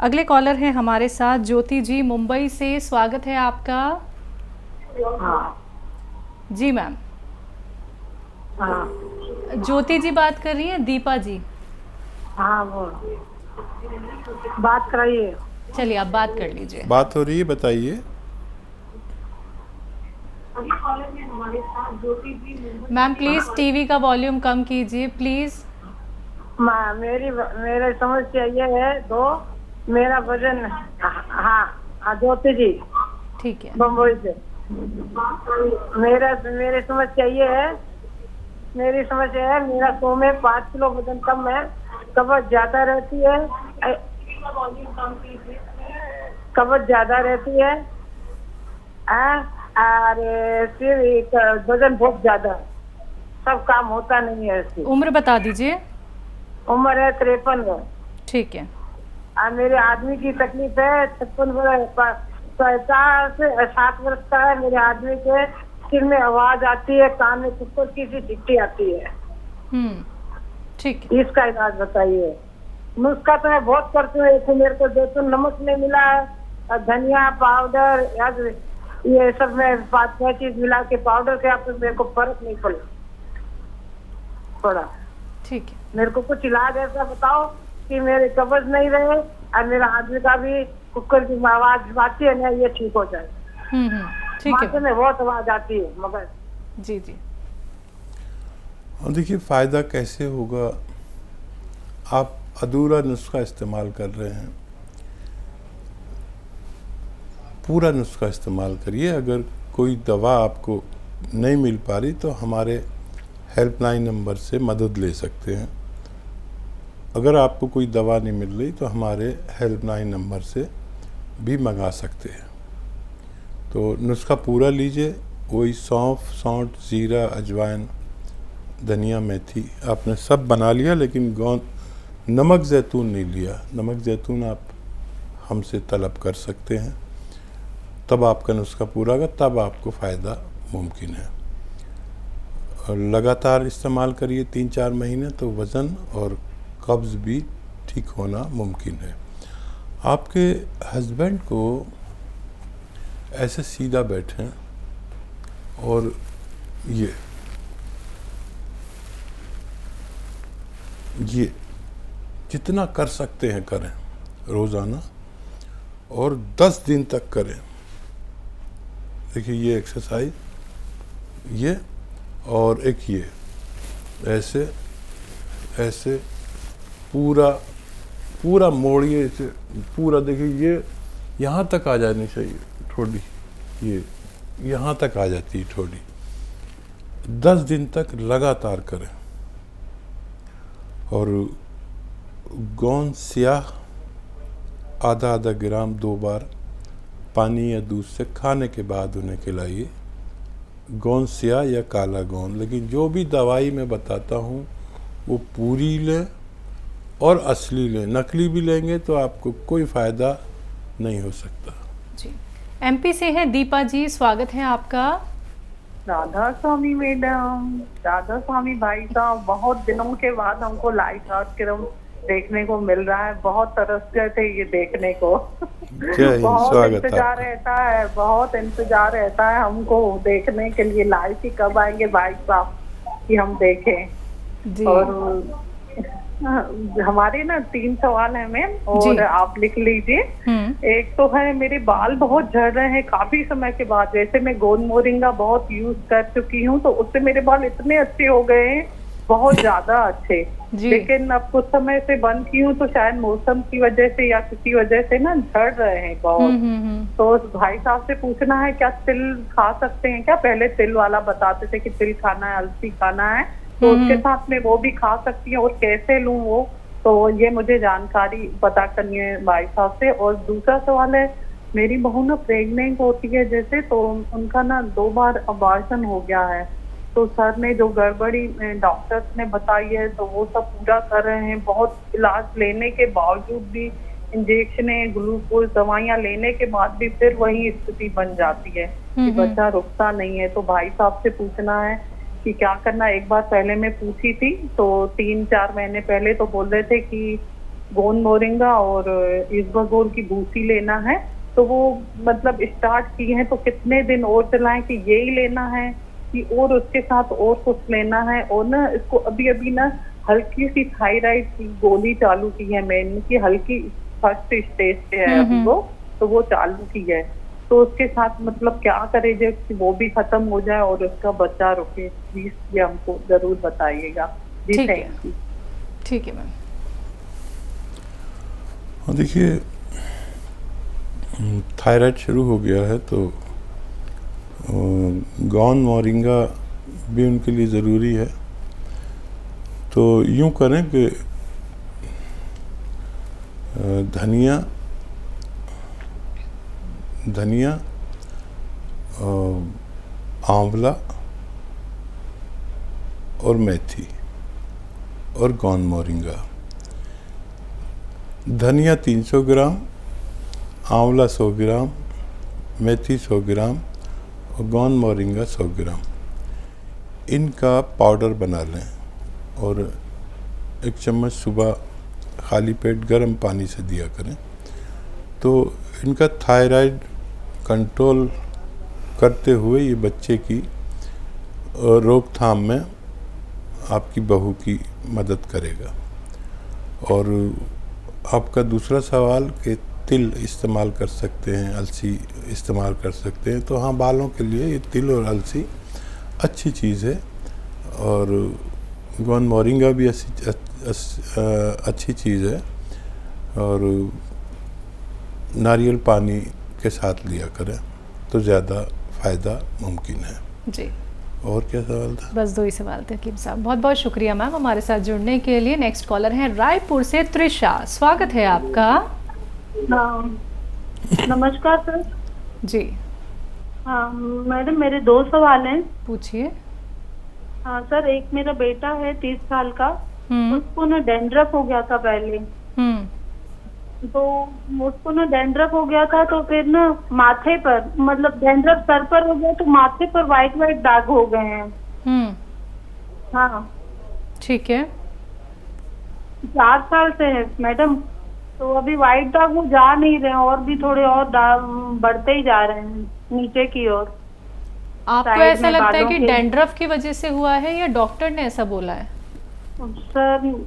अगले कॉलर हैं हमारे साथ ज्योति जी मुंबई से, स्वागत है आपका। हाँ जी मैम। हाँ ज्योति जी बात कर रही हैं, दीपा जी? हाँ, वो बात कराइए। चलिए आप बात कर लीजिए। बात हो रही है, बताइए। मैम प्लीज़ टीवी का वॉल्यूम कम कीजिए प्लीज़। मेरे समस्या ये है दो, मेरा वजन। हाँ हाँ, ज्योति जी ठीक है। बम्बई से। मेरी समस्या ये है, मेरा 100 में 5 किलो वजन कम है, कब्ज ज्यादा रहती है, कब्ज ज्यादा रहती है, और फिर वजन बहुत ज्यादा, सब काम होता नहीं है इससे। उम्र बता दीजिए। उम्र है 53। ठीक है। और मेरे आदमी की तकलीफ है, 60 वर्ष का है। मेरे आदमी के सिर में आवाज आती है, कान में कुकर की सी चिट्ठी आती है। ठीक है। इसका इलाज बताइए। नुस्खा तो मैं बहुत करती हूँ, एक मेरे को जैतून नमक नहीं मिला है, और धनिया पाउडर ये सब मैं 5-6 चीज मिला के पाउडर के, आप मेरे को फर्क नहीं पड़ा। ठीक है। मेरे को कुछ इलाज ऐसा बताओ कि मेरे कब्ज नहीं रहे, और मेरा आदमी का भी कुकर की आवाज आती है ना, ये ठीक हो जाए। ठीक माथे है। में बहुत आवाज आती है मगर। जी जी। और देखिए, फ़ायदा कैसे होगा, आप अधूरा नुस्खा इस्तेमाल कर रहे हैं। पूरा नुस्खा इस्तेमाल करिए। अगर कोई दवा आपको नहीं मिल पा रही तो हमारे हेल्पलाइन नंबर से मदद ले सकते हैं। अगर आपको कोई दवा नहीं मिल रही तो हमारे हेल्पलाइन नंबर से भी मंगा सकते हैं। तो नुस्खा पूरा लीजिए। वही सौंफ, सौंठ, जीरा, अजवाइन, धनिया, मेथी आपने सब बना लिया, लेकिन नमक ज़ैतून नहीं लिया। नमक ज़ैतून आप हमसे तलब कर सकते हैं, तब आपका नुस्खा पूरा होगा, तब आपको फ़ायदा मुमकिन है। और लगातार इस्तेमाल करिए 3-4 महीने, तो वज़न और कब्ज़ भी ठीक होना मुमकिन है। आपके हस्बैंड को ऐसे सीधा बैठें और ये जितना कर सकते हैं करें रोज़ाना, और 10 दिन तक करें। देखिए ये एक्सरसाइज, ये और एक ये ऐसे ऐसे पूरा मोड़िए इसे पूरा। देखिए ये यहाँ तक आ जानी चाहिए ठोड़ी, ये यहाँ तक आ जाती है ठोड़ी। 10 दिन तक लगातार करें। और गोंद स्याह आधा ग्राम 2 बार पानी या दूध से खाने के बाद उन्हें खिलाइए। गोंद स्याह या काला गोंद, लेकिन जो भी दवाई मैं बताता हूँ वो पूरी लें और असली लें। नकली भी लेंगे तो आपको कोई फ़ायदा नहीं हो सकता। जी। एमपी से हैं दीपा जी, स्वागत है आपका। राधा स्वामी मैडम, राधा स्वामी भाई साहब, बहुत दिनों के बाद हमको लाइव कार्यक्रम देखने को मिल रहा है। बहुत तरस गए थे ये देखने को। बहुत इंतजार रहता है, बहुत इंतजार रहता है हमको देखने के लिए लाइव की कब आएंगे भाई साहब कि हम देखें जी। और हमारे ना 3 सवाल है मैम, और आप लिख लीजिए। एक तो है, मेरे बाल बहुत झड़ रहे हैं काफी समय के बाद। जैसे मैं गोंद मोरिंगा बहुत यूज कर चुकी हूँ, तो उससे मेरे बाल इतने अच्छे हो गए हैं, बहुत ज्यादा अच्छे। लेकिन अब कुछ समय से बंद की हूँ, तो शायद मौसम की वजह से या किसी वजह से ना झड़ रहे हैं बहुत। तो भाई साहब से पूछना है, क्या तिल खा सकते हैं क्या? पहले तिल वाला बताते थे कि तिल खाना है, अलसी खाना है, तो उसके साथ में वो भी खा सकती है, और कैसे लूं वो, तो ये मुझे जानकारी पता करनी है भाई साहब से। और दूसरा सवाल है, मेरी बहू ना प्रेग्नेंट होती है जैसे, तो उनका ना 2 बार अबॉर्शन हो गया है। तो सर ने जो गड़बड़ी डॉक्टर्स ने बताई है, तो वो सब पूरा कर रहे हैं। बहुत इलाज लेने के बावजूद भी, इंजेक्शन, ग्लूकोज, दवाइयाँ लेने के बाद भी फिर वही स्थिति बन जाती है कि बच्चा रुकता नहीं है। तो भाई साहब से पूछना है कि क्या करना। एक बार पहले मैं पूछी थी, तो 3-4 महीने पहले तो बोल रहे थे कि गोंद मोरिंगा और इसबगोल की भूसी लेना है। तो वो मतलब स्टार्ट किए हैं, तो कितने दिन और चलाएं कि यही लेना है कि और उसके साथ और कुछ लेना है? और ना इसको अभी अभी ना हल्की सी थायराइड की गोली चालू की है मैंने, कि हल्की फर्स्ट स्टेज पे है अभी वो, तो वो चालू की है। तो उसके साथ मतलब क्या करे जो कि वो भी खत्म हो जाए और उसका बच्चा रुके, प्लीज ये हमको जरूर बताइएगा जी। ठीक है। Thank you. ठीक है मैम। हाँ, देखिए थायराइड शुरू हो गया है तो गोंद मोरिंगा भी उनके लिए ज़रूरी है। तो यूँ करें कि धनिया आंवला और मेथी और गोंद मोरिंगा। धनिया 300 ग्राम, आंवला 100 ग्राम, मेथी 100 ग्राम और गोंद मोरिंगा 100 ग्राम, इनका पाउडर बना लें और 1 चम्मच सुबह खाली पेट गर्म पानी से दिया करें। तो इनका थायराइड कंट्रोल करते हुए ये बच्चे की रोकथाम में आपकी बहू की मदद करेगा। और आपका दूसरा सवाल कि तिल इस्तेमाल कर सकते हैं, अलसी इस्तेमाल कर सकते हैं, तो हाँ, बालों के लिए ये तिल और अलसी अच्छी चीज़ है। और गोंद मोरिंगा भी अच्छी चीज़ है। और नारियल पानी के साथ लिया करें तो ज़्यादा फ़ायदा मुमकिन है जी। और क्या सवाल था? बस 2 ही सवाल थे हकीम साहब। बहुत बहुत शुक्रिया मैम हमारे साथ जुड़ने के लिए। नेक्स्ट कॉलर हैं रायपुर से त्रिशा, स्वागत है आपका। हाँ, नमस्कार सर। जी हाँ मैडम, मेरे 2 सवाल हैं। पूछिए। हाँ सर, एक मेरा बेटा है 30 साल का, हम्म उसको ना डैंड्रफ हो गया था पहले। हम्म तो उसको ना डैंड्रफ हो गया था, तो फिर ना माथे पर, मतलब डैंड्रफ सर पर हो गया तो माथे पर वाइट वाइट दाग हो गए हैं। हम्म हाँ, ठीक है। 4 साल से है मैडम। तो अभी वाइट दाग वो जा नहीं रहे हैं, और भी थोड़े और दाग बढ़ते ही जा रहे हैं नीचे की ओर। आपको साइड ऐसा में लगता है बालों कि के- डैंड्रफ की वजह से हुआ है या डॉक्टर ने ऐसा बोला है? सर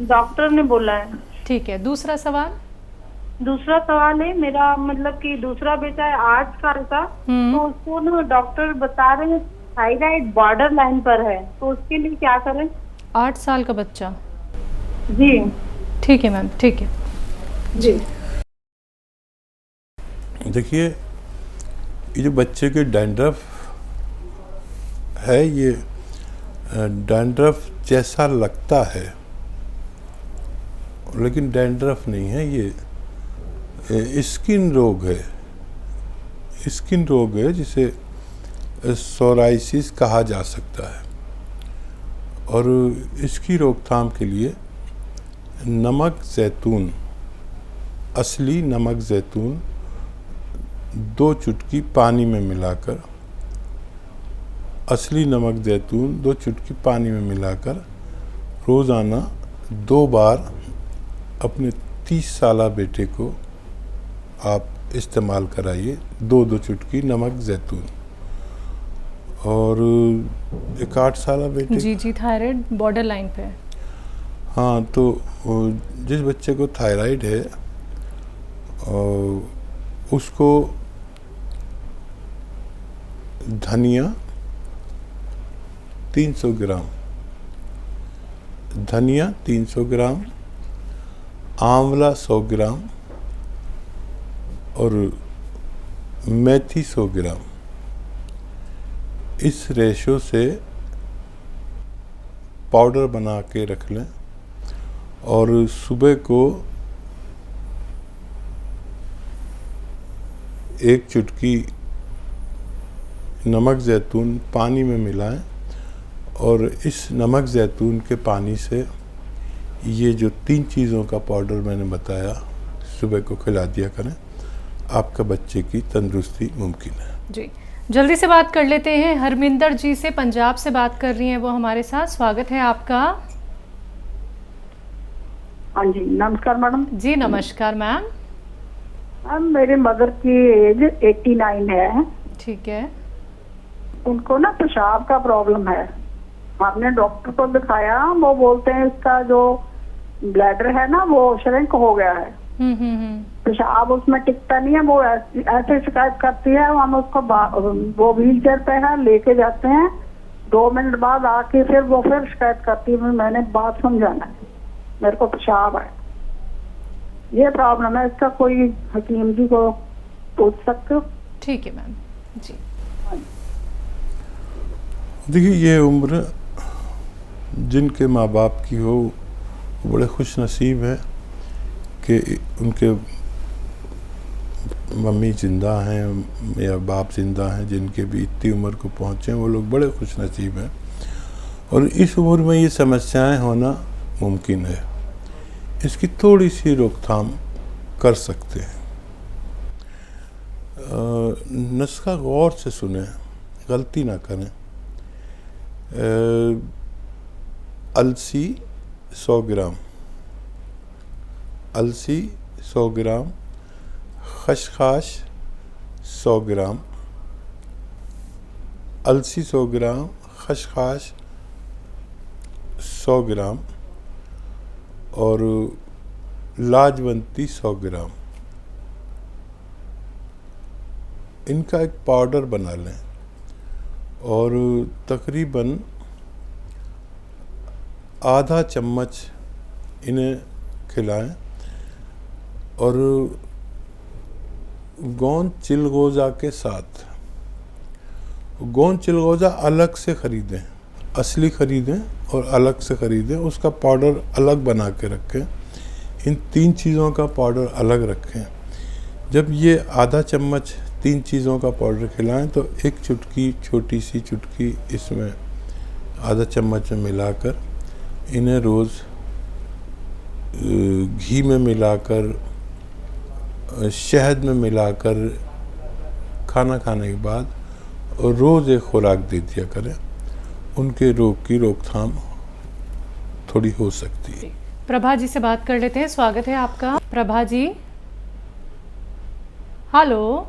डॉक्टर ने बोला है। ठीक है, दूसरा सवाल। दूसरा सवाल है मेरा, मतलब कि दूसरा बेटा है 8 साल का, तो उसको ना डॉक्टर बता रहे हैं थायराइड बॉर्डर लाइन पर है, तो उसके लिए क्या करें? 8 साल का बच्चा। जी ठीक है मैम, ठीक है जी। देखिए, ये जो बच्चे के डैंड्रफ है, ये डैंड्रफ जैसा लगता है लेकिन डैंड्रफ नहीं है, ये स्किन रोग है। स्किन रोग है जिसे सोराइसिस कहा जा सकता है। और इसकी रोकथाम के लिए नमक जैतून, असली नमक जैतून 2 चुटकी पानी में मिलाकर, असली नमक जैतून 2 चुटकी पानी में मिलाकर रोज़ाना 2 बार अपने 30 साला बेटे को आप इस्तेमाल कराइए, 2-2 चुटकी नमक जैतून। और एक 8 साला बेटे, जी जी, थायराइड बॉर्डर लाइन पे है। हाँ, तो जिस बच्चे को थायराइड है उसको धनिया 300 ग्राम, धनिया 300 ग्राम, आंवला 100 ग्राम और मेथी 100 ग्राम, इस रेशो से पाउडर बना के रख लें। और सुबह को 1 चुटकी नमक जैतून पानी में मिलाएं और इस नमक जैतून के पानी से ये जो 3 चीज़ों का पाउडर मैंने बताया सुबह को खिला दिया करें, आपका बच्चे की तंदुरुस्ती मुमकिन है। जी, जल्दी से बात कर लेते हैं। हरमिंदर जी से, पंजाब से बात कर रही हैं वो हमारे साथ। स्वागत है आपका। हाँ जी, नमस्कार मैडम। जी नमस्कार मैम। मैम मेरे मदर की एज 89 है। ठीक है। उनको ना पेशाब का प्रॉब्लम है। हमने डॉक्टर को दिखाया, वो बोलते हैं इसका जो ब्लैडर है ना वो श्रिंक हो गया है। पेशाब उसमें टिकता नहीं है। वो ऐसे शिकायत करती है, हम उसको वो व्हील चेयर पे है लेके जाते हैं, 2 मिनट बाद आके फिर शिकायत करती है, मैंने बात समझाना है, मेरे को पेशाब है, ये प्रॉब्लम है। इसका कोई हकीम जी को पूछ सकते हो? ठीक है मैम जी। देखिए, ये उम्र जिनके माँ बाप की हो वो बड़े खुश नसीब है कि उनके मम्मी ज़िंदा हैं या बाप ज़िंदा हैं, जिनके भी इतनी उम्र को पहुँचे वो लोग बड़े खुश नसीब हैं। और इस उम्र में ये समस्याएं होना मुमकिन है। इसकी थोड़ी सी रोकथाम कर सकते हैं। नुस्खा गौर से सुने, गलती ना करें। अलसी 100 ग्राम, अलसी 100 ग्राम, खसखस 100 ग्राम, अलसी 100 ग्राम, खसखस 100 ग्राम और लाजवंती 100 ग्राम, इनका एक पाउडर बना लें और तकरीबन आधा चम्मच इन्हें खिलाएं। और गोंद चिलगोज़ा के साथ, गोंद चिलगोज़ा अलग से ख़रीदें, असली ख़रीदें और अलग से ख़रीदें, उसका पाउडर अलग बना के रखें। इन 3 चीज़ों का पाउडर अलग रखें। जब ये आधा चम्मच 3 चीज़ों का पाउडर खिलाएं तो एक चुटकी, छोटी सी चुटकी इसमें आधा चम्मच में मिलाकर इन्हें रोज़ घी में मिलाकर, शहद में मिलाकर खाना खाने के बाद और रोज़ एक खुराक दे दिया करें। उनके रोग की रोकथाम थोड़ी हो सकती है। प्रभा जी से बात कर लेते हैं। स्वागत है आपका प्रभा जी। हेलो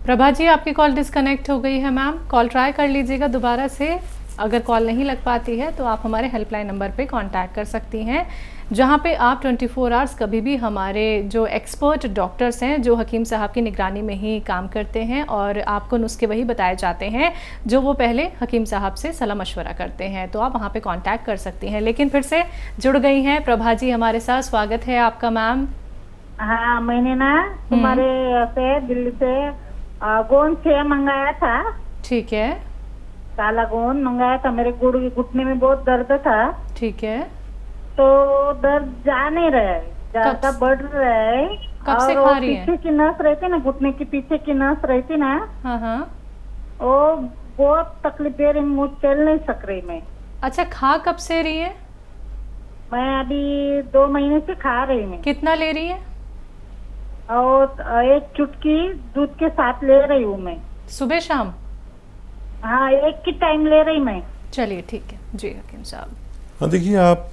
प्रभा जी, आपकी कॉल डिस्कनेक्ट हो गई है मैम। कॉल ट्राई कर लीजिएगा दोबारा से। अगर कॉल नहीं लग पाती है तो आप हमारे हेल्पलाइन नंबर पे कांटेक्ट कर सकती हैं, जहां पे आप 24 आवर्स कभी भी हमारे जो एक्सपर्ट डॉक्टर्स हैं जो हकीम साहब की निगरानी में ही काम करते हैं और आपको नुस्खे वही बताए जाते हैं जो वो पहले हकीम साहब से सलाह मशवरा करते हैं। तो आप वहां पे कांटेक्ट कर सकती हैं। लेकिन फिर से जुड़ गई हैं प्रभा जी हमारे साथ। स्वागत है आपका मैम। हाँ, मैंने ना तुम्हारे से दिल्ली से गोंद से मंगाया था। ठीक है। काला गोंद मंगाया था। मेरे घुटने में बहुत दर्द था। ठीक है। तो दर्द जा नहीं रहा है, ज्यादा बढ़ रहा है। कब से खा रही हैं? पीछे की नस रहती ना, घुटने के पीछे की नस रहती ना, हाँ हाँ, वो बहुत तकलीफ दे रही, मुझ चल नहीं सक रही मैं। अच्छा, खा कब से रही है? मैं अभी 2 महीने से खा रही हूँ। कितना ले रही है? और 1 चुटकी दूध के साथ ले रही हूँ मैं, सुबह शाम? हाँ, 1 की टाइम ले रही मैं। चलिए ठीक है जी हकीम साहब। हाँ, देखिए, आप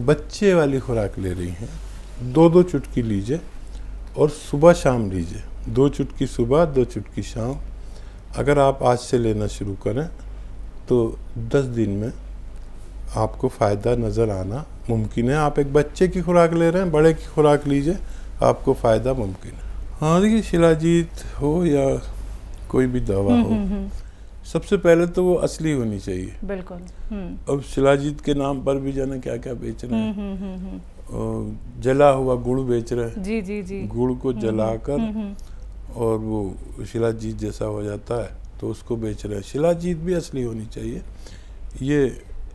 बच्चे वाली खुराक ले रही हैं। 2-2 चुटकी लीजिए और सुबह शाम लीजिए। 2 चुटकी सुबह, 2 चुटकी शाम। अगर आप आज से लेना शुरू करें तो 10 दिन में आपको फ़ायदा नज़र आना मुमकिन है। आप एक बच्चे की खुराक ले रहे हैं, बड़े की खुराक लीजिए, आपको फ़ायदा मुमकिन है। हाँ, देखिए, शिलाजीत हो या कोई भी दवा हो, सबसे पहले तो वो असली होनी चाहिए। बिल्कुल। अब शिलाजीत के नाम पर भी जाने क्या क्या बेच रहे हैं। जला हुआ गुड़ बेच रहे हैं। जी जी जी। गुड़ को जलाकर और वो शिलाजीत जैसा हो जाता है तो उसको बेच रहे हैं। शिलाजीत भी असली होनी चाहिए। ये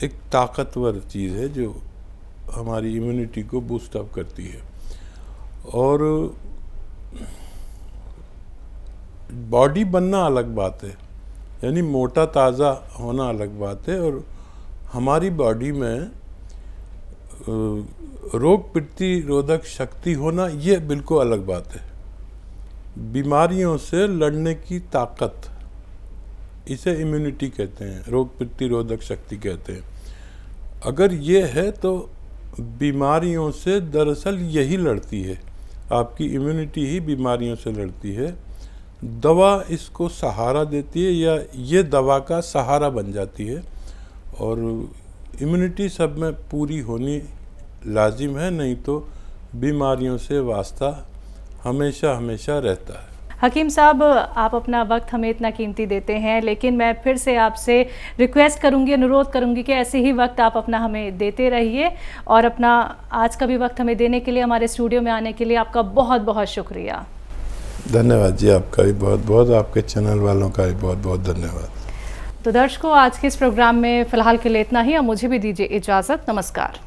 एक ताकतवर चीज़ है जो हमारी इम्यूनिटी को बूस्ट अप करती है। और बॉडी बनना अलग बात है, यानी मोटा ताज़ा होना अलग बात है। और हमारी बॉडी में रोग प्रतिरोधक शक्ति होना ये बिल्कुल अलग बात है। बीमारियों से लड़ने की ताकत, इसे इम्यूनिटी कहते हैं, रोग प्रतिरोधक शक्ति कहते हैं। अगर ये है तो बीमारियों से दरअसल यही लड़ती है, आपकी इम्यूनिटी ही बीमारियों से लड़ती है। दवा इसको सहारा देती है या ये दवा का सहारा बन जाती है, और इम्यूनिटी सब में पूरी होनी लाजिम है, नहीं तो बीमारियों से वास्ता हमेशा हमेशा रहता है। हकीम साहब, आप अपना वक्त हमें इतना कीमती देते हैं, लेकिन मैं फिर से आपसे रिक्वेस्ट करूंगी, अनुरोध करूंगी कि ऐसे ही वक्त आप अपना हमें देते रहिए, और अपना आज का भी वक्त हमें देने के लिए, हमारे स्टूडियो में आने के लिए आपका बहुत बहुत शुक्रिया। धन्यवाद जी, आपका भी बहुत बहुत, आपके चैनल वालों का भी बहुत बहुत धन्यवाद। तो दर्शकों, आज के इस प्रोग्राम में फ़िलहाल के लिए इतना ही। अब मुझे भी दीजिए इजाज़त। नमस्कार।